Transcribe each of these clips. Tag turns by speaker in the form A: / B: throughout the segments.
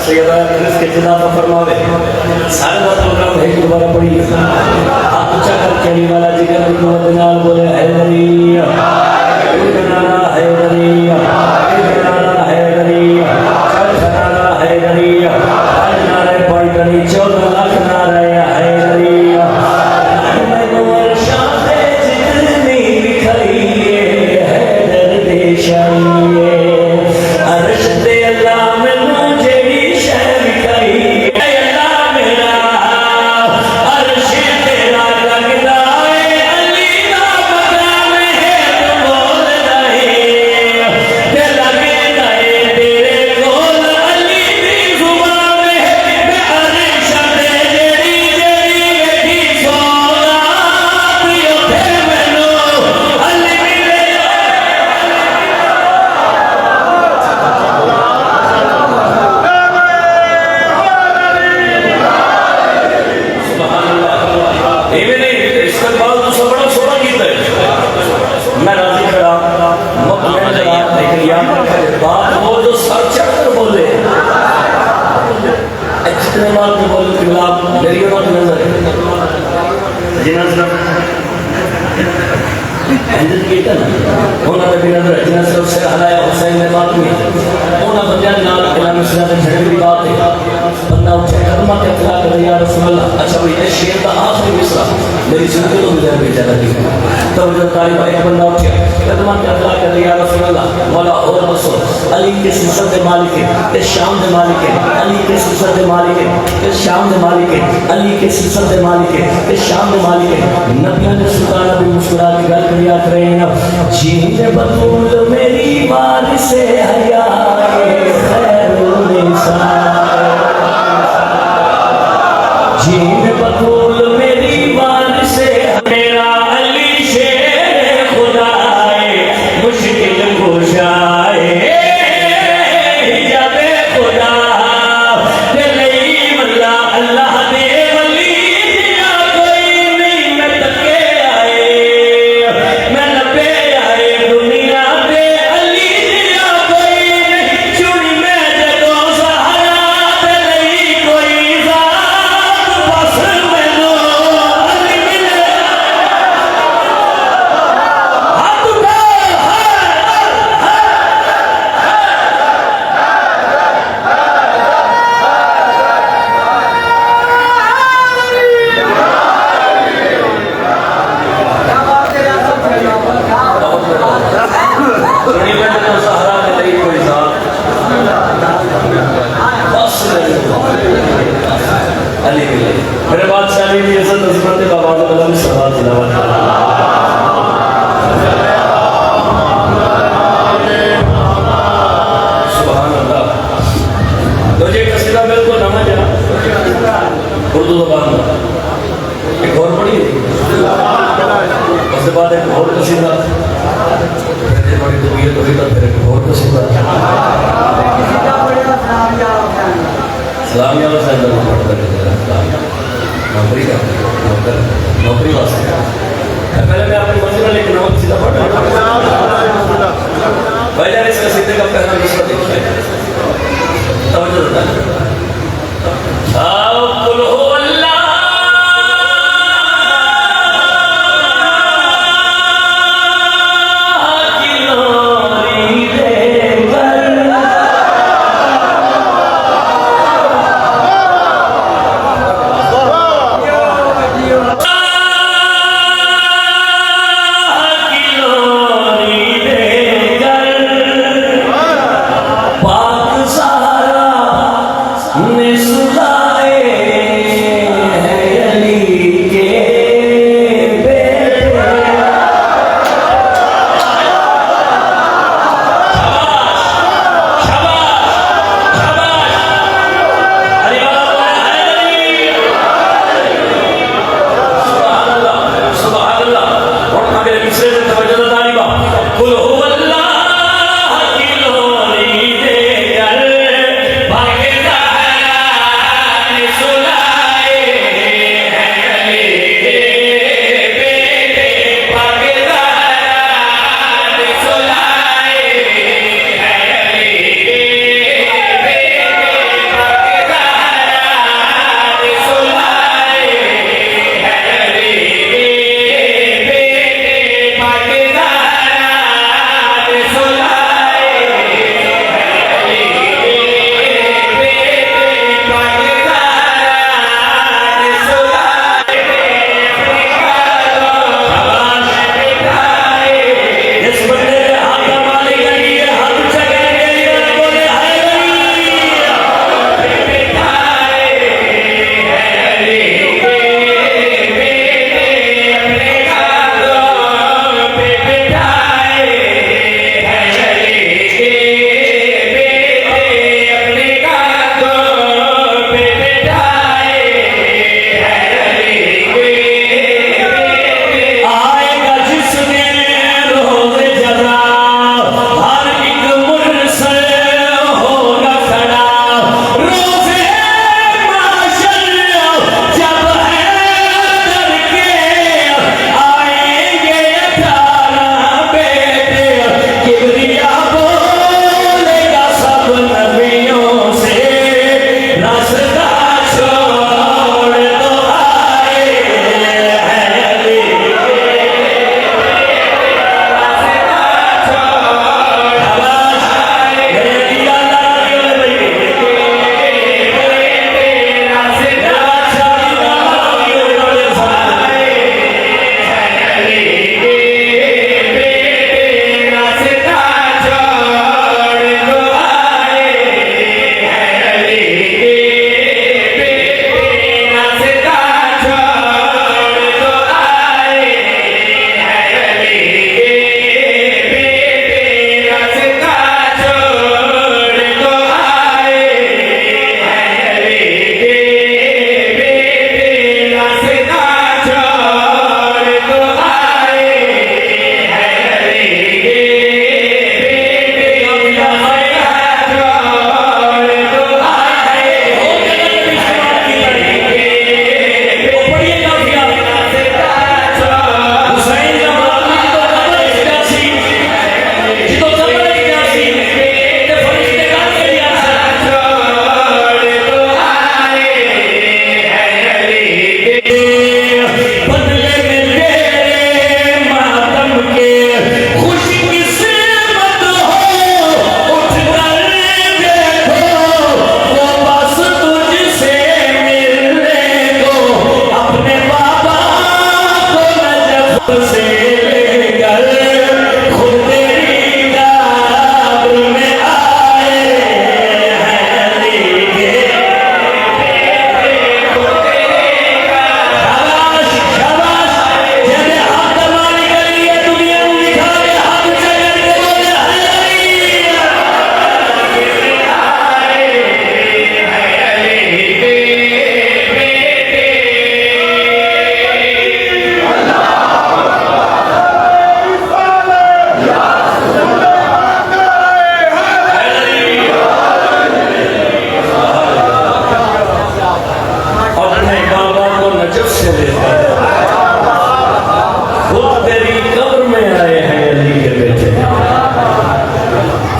A: सैयदा के खिलाफ फरमावे सारे बात प्रोग्राम है दोबारा पढ़िए आप ऊंचा कर कहने वाला जिगर को मदनाल बोले हैदरिया हैदरिया हैदरिया हैदरिया हैदरिया नारे पढ़ करी 14 लाख नारे हैदरिया मनोर शादे जितनी लिखाई हैदर देशाई अर्श दे अल्लाह मैनू जेड़ी शह लिखाई अल्लाह मेरा अर्श तेरा लगदा है अली दा मकाम है तू बोलदा है ते लगदा है तेरे कोल अली दी जुबान है मैं अर्श दे जेड़ी जेड़ी वेखी सोना पियो थे मैनू अली मिले मैं राजी खड़ा मुतमईन खड़ा लेकिन यार बात वो जो सर चढ़कर बोले जितने बात में बोले खिलाफ मेरी बात नजर जिन्हें सिर्फ हैंडल किया ना उन्होंने भी नजर जिन्हें सिर्फ से हलाया हुसैन ने बात में उन्होंने बंदे नाल कलाम से झगड़े की बात है बंदा उठे कदम के अतला कर या रसूल अल्लाह अच्छा भाई ये शेर का आखिरी मिसरा मेरी जिंदगी में मुझे भेजा लगी तो जब तारीफ एक बंदा उठे कदम के अतला कर या रसूल अल्लाह मौला और रसूल अली के सिलसिले के मालिक है के शाम के मालिक है अली के सिलसिले के मालिक है के शाम के मालिक है अली के सिलसिले के मालिक है के शाम के मालिक है नबियां ने सुल्तान अभी मुस्कुरा के गल किया करे जीने बतूल मेरी वारिस हया खैरुल इंसान जीने बतूल मेरी वारिस मेरा अली शेर खुदा है मुश्किल कुशाए हिजाबे खुदा दिले वल्ला अल्लाह दे वली दिया कोई नहीं मैं तके आए मैं नबे आए दुनिया पे अली दिया कोई नहीं चुनी मैं जदों सहारा ते नहीं कोई जात बस मैनू अली मिले हाथ उठा चुनी मैं जदों सहारा ते नहीं कोई जात बस अली मिले मेरे बादशाह अली की इज्जत अज़मत बाबा कलम सलावत तिलावत सुभान अल्लाह तो ये कसीदा बिल्कुल नवा जना उर्दू ज़बान में एक और पढ़ी उसके बाद एक और कसीदा फिर बड़ी तबीयत हुई तो फिर एक और कसीदा सलामिया हुसैन का पढ़ता है नौकरी का नौकरी वास्ते पहले मैं आपकी मर्जी में लेकिन नवा कसीदा पढ़ रहा हूँ भाई जान इस कसीदे का पहला मिसरा देखिए तवज्जो देना आओ कुल हो अल्लाह की लोरी दे से लेकर खुद तेरी कब्र में आए हैं लेके शाबाश शाबाश जब हाथ दबाने के लिए दुनिया में दिखा के हाथ चढ़ के बोले अपने बाबा को नजर से लेकर खुद तेरी कब्र में आए हैं अली के बेटे।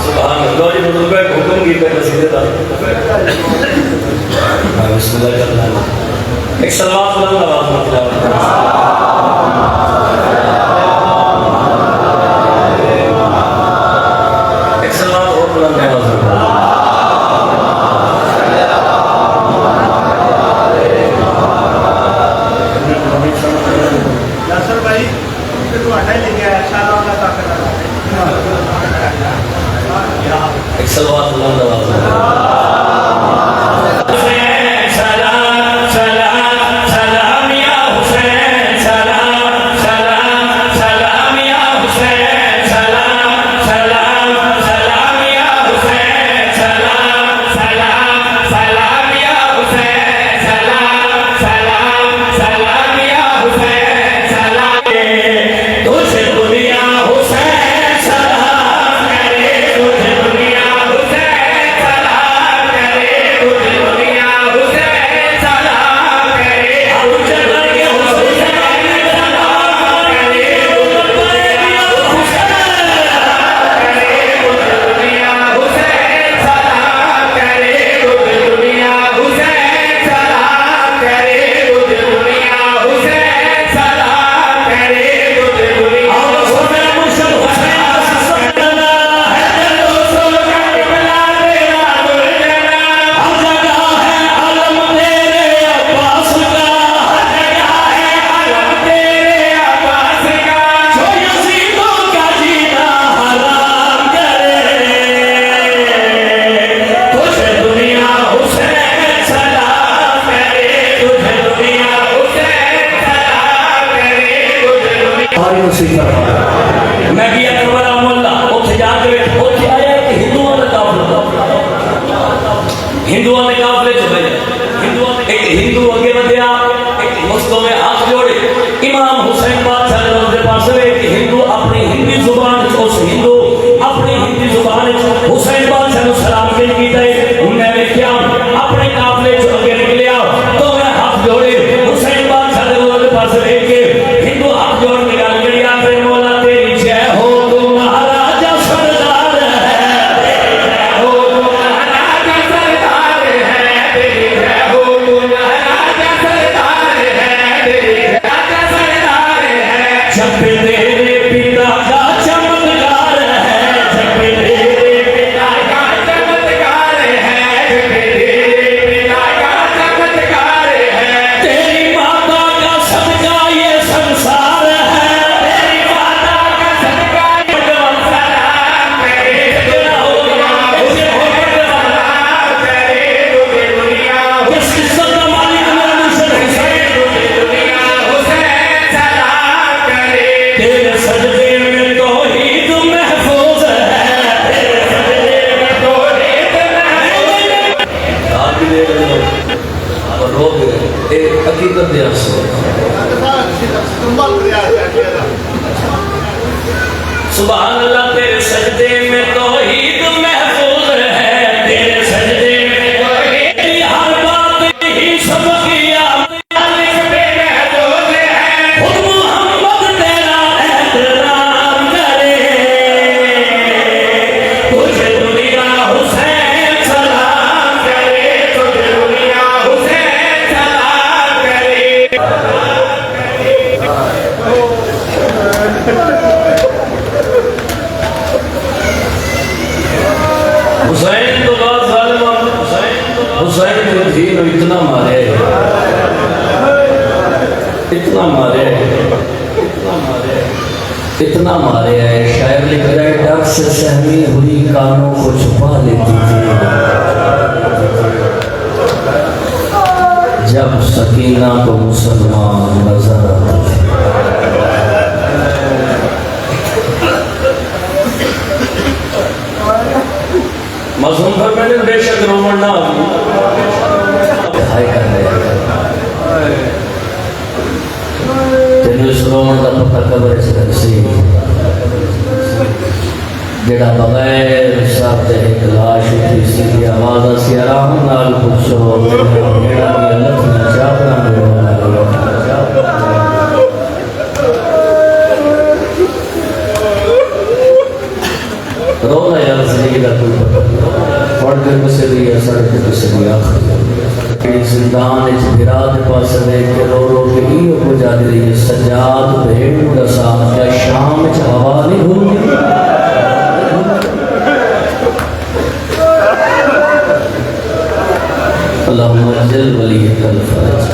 A: सुभान अल्लाह। ये बुजुर्ग हुक्म की कर सीधे बिस्मिल्लाह करना एक सलावत बुलंद आवाज में तिलावत करें। एक सलावत और बुलंद आवाज में
B: यासर भाई तो आटा ही लेके आया शाला का ताकत
A: एक सलावत बुलंद आवाज में मैं गया करबला मोहल्ला उत्थे जाके उत्थे आया कि हिंदुओं का काफिला हिंदुओं ने काफिले च गए एक हिंदू आगे बढ़या एक मुस्लिम में हाथ जोड़े इमाम हुसैन बादशाह के पास एक हिंदू अपनी हिंदी जुबान उस हिंदू अपनी हिंदी जुबान हुसैन बादशाह को सलाम के कीता उन्हें क्या अपने काफिले च आगे निकलिया तो मैं हाथ जोड़े हुसैन बादशाह के पास लेके हिंदू हाथ जोड़ के गल करी आखिर मौला तेरी जय हो तू महाराजा सरदार है जय हो तू महाराजा सरदार है तेरी जय हो तू महाराजा सरदार है तेरी राजा सरदार है जब तेरे पिता का चमत्कार है जब तेरे पिता का चमत्कार है जब तेरे पिता का चमत्कार है तेरी माता का सदका ये संसार है तेरी माता का सदका ये सलाम करे सलाम करे तुझे दुनिया जिस किस्मत का मालिक मेरा मुर्शिद हुसैन तुझे दुनिया हुसैन सलाम करे तेरे सजदे में तौहीद महफूज है तेरे सजदे में तौहीद महफूज है। आप भी देख रहे हो और रो भी रहे एक हकीकत दे अफसोस सुभान अल्लाह तेरे सजदे में तौहीद महफूज है तेरे सजदे में तौहीद हर बात ही सबकिया मालिक पे महफूज है खुद मोहम्मद तेरा एहतराम करे तुझे दुनिया हुसैन सलाम करे तुझे दुनिया हुसैन सलाम करे। हुसैन तो बात जालिम हुसैन ने दीन इतना मारे इतना मारे इतना मारे इतना मारे है। शायर लिख रहे डर से सहमी हुई कानों को छुपा लेती थी, जब सकीना को मुसलमान नजर आते थे। मजहूम पर मैंने बेशक रोमन ना तेन इस रोमन का पता कबर सी जेड़ा बगैर शब्द एक लाश उठी सी आवाज सी आराम नाल पुछो मेरा भी अलग ना चाहता रोना यार जिंदगी का कोई पढ़ के गुस्से या सड़क के गुस्से जिंदान गिरा दे पास देख के रो रो के ही हो जाती रही है। सजाद भेड़ दसा क्या शाम च हवा नहीं घूमती। अल्लाहुम्मा अज्जल वलीयकल फरज।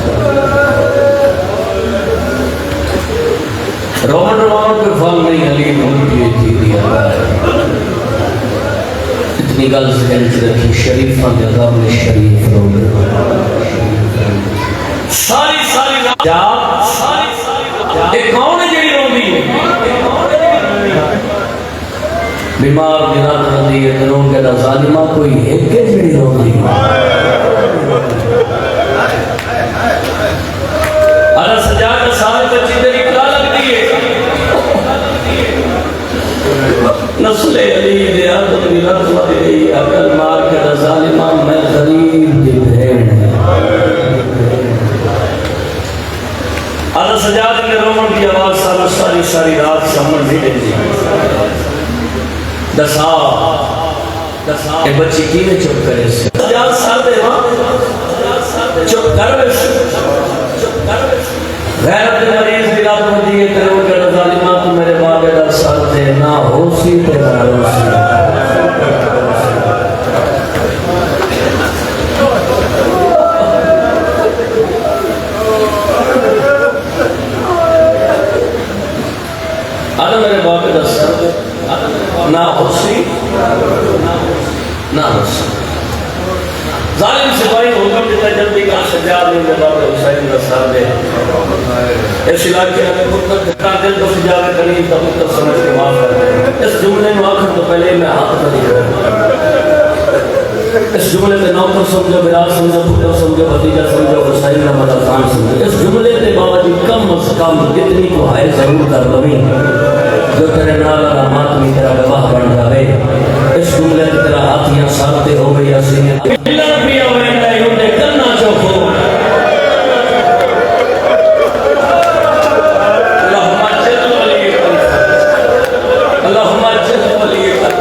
A: रोमन रोमन के फल नहीं अली मुल्की थी दिया इतनी गल से रखी शरीफा के गम शरीफ रोग सारी सारी एक कौन है जेडी रोंदी है बीमार बिना रोंदी है तो रोंद के जालिमा कोई एक के जेडी रोंदी है। अरे सजा का साल बच्ची तेरी क्या लगती है नस्ल अली दे आदम की रत्वा दे अकल मार के जालिमा मैं गरीब दी भेड़ अल्लाह सजाद ने रोमन की आवाज सारी सारी रात समझ नहीं लेती। दसा ये बच्ची की ने चुप करे सजाद सर दे चुप कर गैरत मरीज बिला बंदी है करो के जालिमा तू मेरे बाबे दा सर दे ना होसी तेरा होसी। अरे मेरे बाबे दा सर दे ना होसी ना होसी। जालिम सिपाही हुक्म देता जल्दी का सजाद ने जवाब हुसैन का सर दे इस इलाके में पुत्र का दिल तो सजावे करीब तब तक समझ के माफ कर दे। इस जुमले में आखिर तो पहले मैं हाथ नहीं कर इस जुमले में नौकर समझो विराट समझो पुत्र समझो भतीजा समझो हुसैन का मदद खान समझो। इस जुमले के बावजूद कम से कम इतनी तो है जरूर कर लवी जो तेरे नाल मात में तेरा गवाह बन जावे। इस जुमले की तरह हाथियां सारते हो गई असीयत मिलन पिया हुए नहीं होते करना चौको अल्लाहुम्मा अज्जल वलीयकल अल्लाहुम्मा अज्जल वलीयकल।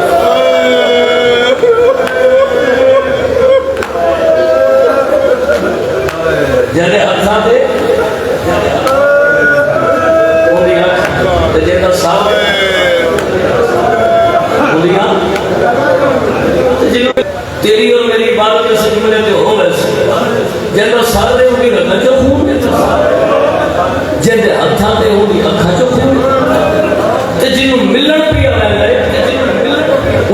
A: जदे हथा दे ओदियां ते जेदा साहब ओदियां तेरी और मेरी बात के सच में लेते हो वैसे जब सारे उनकी रखा जो खून जब हथा ते उनकी अखा जो खून ते जिन्हों मिलन पिया रहता है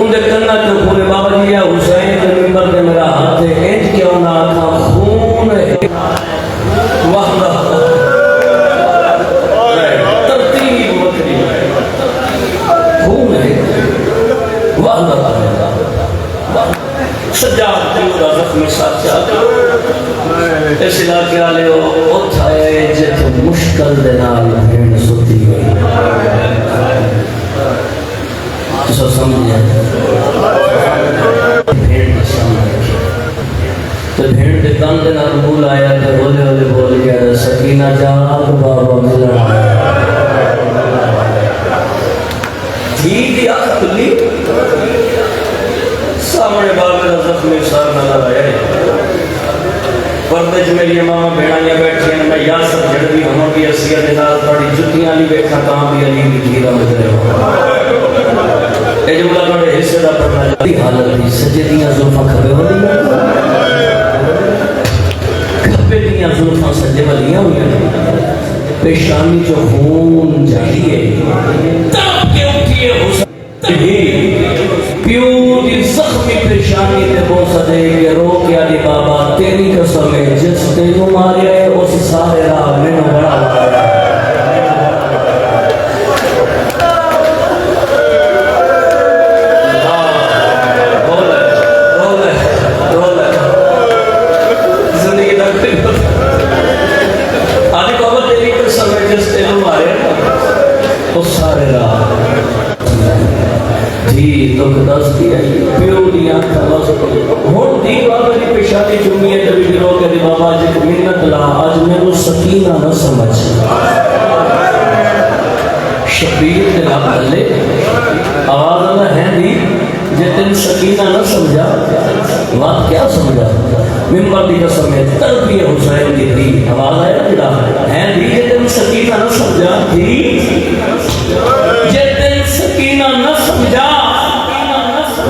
A: उनके कन्ना जो खून बाबा जी या हुसैन के मिंबर पे मेरा हाथ है इंज क्यों ना आखा खून है वाह तरतीब बकरी खून है वाह सजाद तेरा जख्मी साचा इस इलाके वाले उठाए जित मुश्किल दे नाल भेड़ सुती हुई तो समझे भेड़ तो भेड़ के कान के नाल बोल आया तो बोले बोले बोल गया सकीना जाग बाबा मिला ठीक या खुली सामने बाबे का जख्मी सर न लगाए पर्दे च मेरी मामा भेड़ियां बैठी हैं मैं यार सब जड़वी होंगी असियत के नाल थोड़ी जुतियां नहीं बैठा कहां भी अली की धीरा मजरे हो ए जुमला थोड़े हिस्से दा पढ़ना दी हालत दी सजदियां जुल्फां खबे होंदी खबे दियां जुल्फां सजे वालियां हुई पेशानी जो खून जाती है दे के रो के आदि बाबा तेरी कसम है जिस तेनू मारे उस सारे राह मैनू बड़ा मारा शबीर के नाम ले आवाज है दी जे तेन सकीना न समझा बात क्या समझा मिंबर दी कसम है तड़पी हुसैन की दी आवाज आया जड़ा है दी जे तेन सकीना न समझा दी जे तेन सकीना न समझा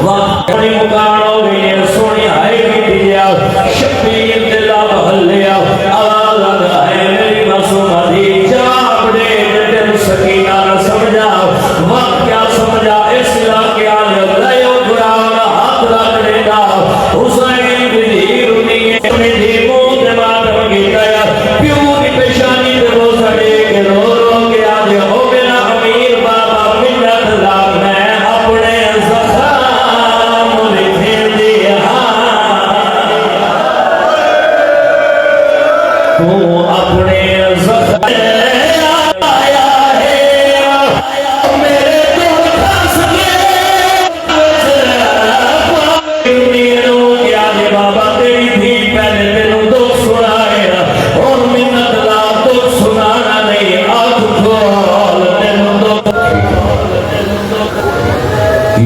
A: बात बड़ी मुकानो ने सोनी हाय की दिया शबीर दे लब हल्लिया आवाज लगा है मेरी मासूमा दी जवाब दे तेन सकीना न समझा वक्त क्या समझा इस इलाके आने लयो गुरान हाथ रख देगा हुसैन की धीर उन्हीं अपने धीमों के मातम की दया प्यू की पेशानी पे वो सड़े के रो के आज हो गया अमीर बाबा मिन्नत ला मैं अपने ज़ख़ाम लिखे दिया तू अपने ज़ख़ाम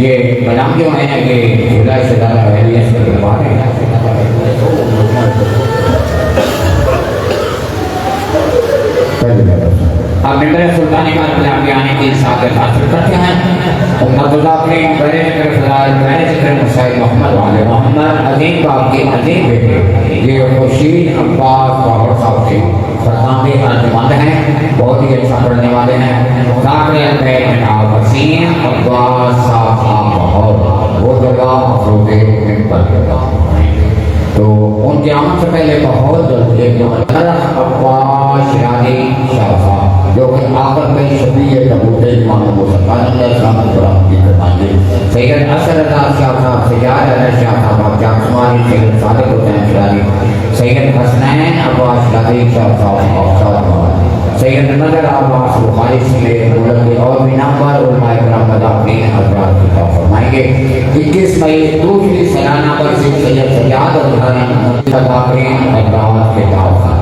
C: ये बदाम जो है कि जुलाई से ज़्यादा वैलियस के बाद है अब मेरे सुल्तान का आने की साथ हासिल करते हैं अब्दुल्ला अपने बड़े मुसाइद मोहम्मद वाले मोहम्मद अजीम बाप के अजीम बेटे ये खुर्शीद अब्बास बाबर साहब के फरसाने अंजमंद हैं बहुत ही अच्छा पढ़ने वाले हैं वसीम अब्बास साहब वो जगह अफरोज़ मिंबर तो उनके आमद से पहले बहुत एक अब्बास शिरानी शाह साहब जो कि आकर में शबीर कबूते इमाम की फरमाएंगे सैयद असद शाह साहब सैयद अहमद शाह साहब जासमानी सैयद सादिक हुसैन शिरानी सैयद हसनैन अब्बास शिरानी शाह साहब सैयद नजर अब्बास बुखारी से मुल्क और भी नंबर उलमाए किराम अपने हज़रात की फरमाएंगे 21 मई दूसरी सालाना बरसी सैयद सज्जाद और तकारीन हज़रात के दावत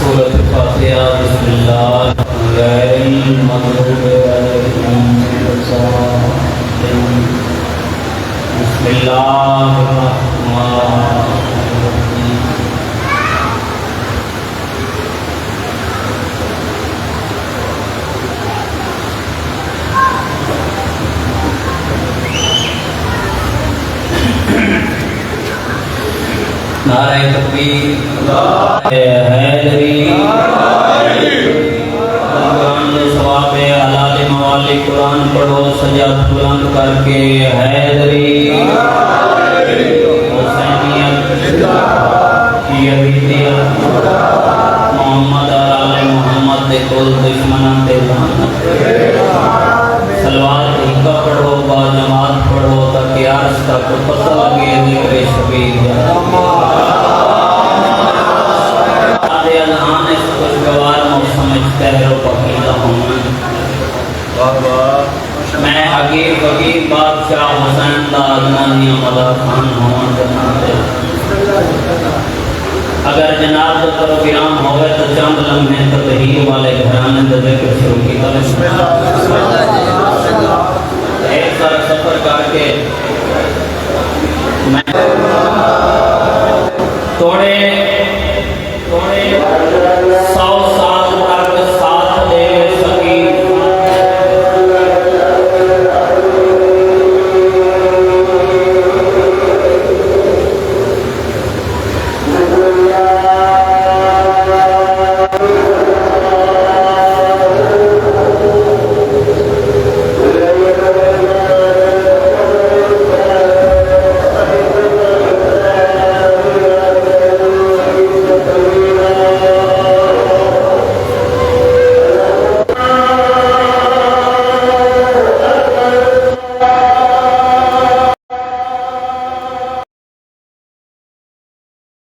A: सूरत फातिहा बिस्मिल्लाह गैरिल मग़रूबि अलैहिम वस्सलाम बिस्मिल्लाहिर्रहमानिर्रहीम नारे तकबीर हैदरी कुरान पढ़ो सजाद बुलंद करके हैदरी मोहम्मद आले मोहम्मद दे कुल दुश्मनां ते सलवात हिक्का पढ़ो बा नमाज पढ़ो ताकि अर्श तक पता लगे जिक्र शबीर खुशगवार मौसम मैं हकीर फकीर बादशाह हुसैन खान अगर जनाब तो प्रोग्राम होवे तो चंद लम्हे तकरीर वाले घराने का जिक्र शुरू किया एक सारा सफर करके मैं थोड़े 100